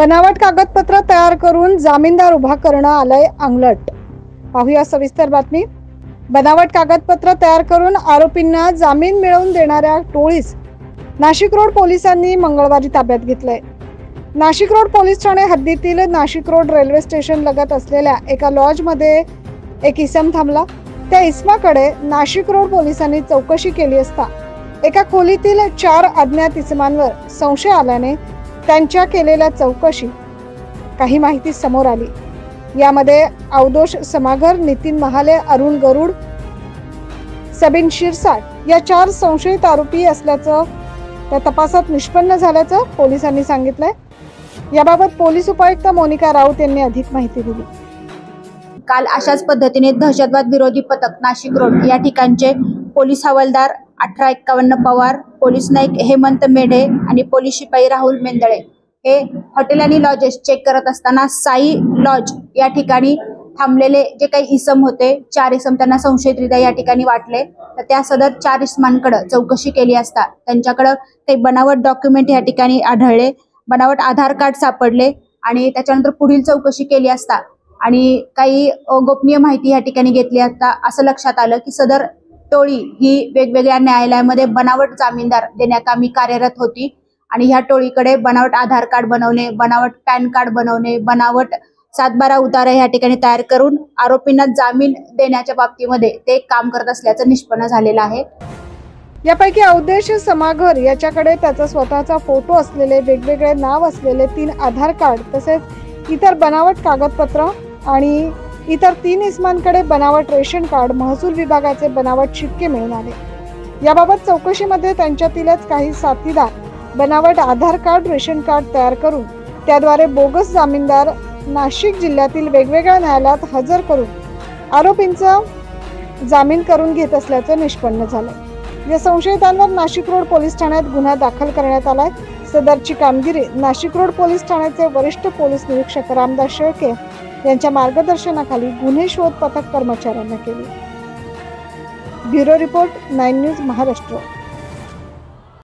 बनावट कागदपत्र तयार करून जामीनदार उभा करणं आलंय अंगलट। पाहूया सविस्तर बातमी। बनावट कागदपत्र तयार करून आरोपींना जामीन मिळवून देणाऱ्या टोळीस नाशिक रोड पोलिसांनी मंगळवारी ताब्यात घेतलंय। नाशिक रोड पोलीस ठाणे हद्दीतील नाशिक रोड रेल्वे स्टेशन लगत असलेल्या एका लॉजमध्ये एक इसम थांबला। त्या इसमाकडे नाशिक रोड पोलिसांनी चौकशी केली असता एका खोलीतील 4 अज्ञात इसमांवर संशय आल्याने त्यांच्या केलेल्या चौकशी काही माहिती समोर आली। यामध्ये अवधोष समागर, नितीन महाले, अरुण गरुड, सबीन शिरसाट या 4 संशयित आरोपी असल्याचं त्या तपासात निष्पन्न झाल्याचं पोलिसांनी सांगितलंय। याबाबत पोलीस उपायुक्त मोनिका राऊत यांनी अधिक माहिती दिली। काल अशाच पद्धतीने दहशतवाद विरोधी पथक नाशिक रोड या ठिकाणचे पोलीस हवालदार 1851 पवार, पोलीस नाईक हेमंत मेढे आणि पोलीस शिपाई राहुल मेंदळे हे हॉटेल आणि लॉजेस चेक करत असताना साई लॉज या ठिकाणी थांबलेले जे काही इसम होते, 4 इसम त्यांना संशयितरित्या या ठिकाणी वाटले। तर त्या सदर 4 इसमांकडे चौकशी केली असता त्यांच्याकडे काही बनावट डॉक्युमेंट या ठिकाणी आढळले, बनावट आधार कार्ड सापडले आणि त्याच्यानंतर पुढील चौकशी केली असता आणि काही गोपनीय माहिती या ठिकाणी घेतली असता असं लक्षात आलं की सदर टोळी ही वेगवेगळ्या न्यायालयामध्ये बनावट जामीनदार देण्याकामी कार्यरत होती आणि ह्या टोळीकडे बनावट आधार कार्ड बनवणे, बनावट पॅन कार्ड बनवणे, बनावट 7/12 उतारा या ठिकाणी तयार करून आरोपींना जामीन देण्याच्या बाबतीमध्ये ते काम करत असल्याचं निष्पन्न झालेलं आहे। यापैकी अवधोष समागर याच्याकडे त्याचा स्वतःचा फोटो असलेले वेगवेगळे नाव असलेले 3 आधार कार्ड तसेच इतर बनावट कागदपत्र आणि इतर 3 इसमांकडे बनावट रेशन कार्ड, महसूल विभागाचे बनावट शिक्के मिळून आले। याबाबत चौकशीमध्ये त्यांच्यातीलच काही साथीदार बनावट आधार कार्ड, रेशन कार्ड तयार करून त्याद्वारे बोगस जामीनदार नाशिक जिल्ह्यातील वेगवेगळ्या न्यायालयात हजर करून आरोपींचा जामीन करून घेत असल्याचं निष्पन्न झालं। या संशयितांवर नाशिक रोड पोलीस ठाण्यात गुन्हा दाखल करण्यात आलाय। सदरची कामगिरी नाशिक रोड पोलीस ठाण्याचे वरिष्ठ पोलीस निरीक्षक रामदास शेळके यांच्या मार्गदर्शनाखाली गुन्हे शोध पथक कर्मचाऱ्यांना केली। Bureau report 9 news Maharashtra.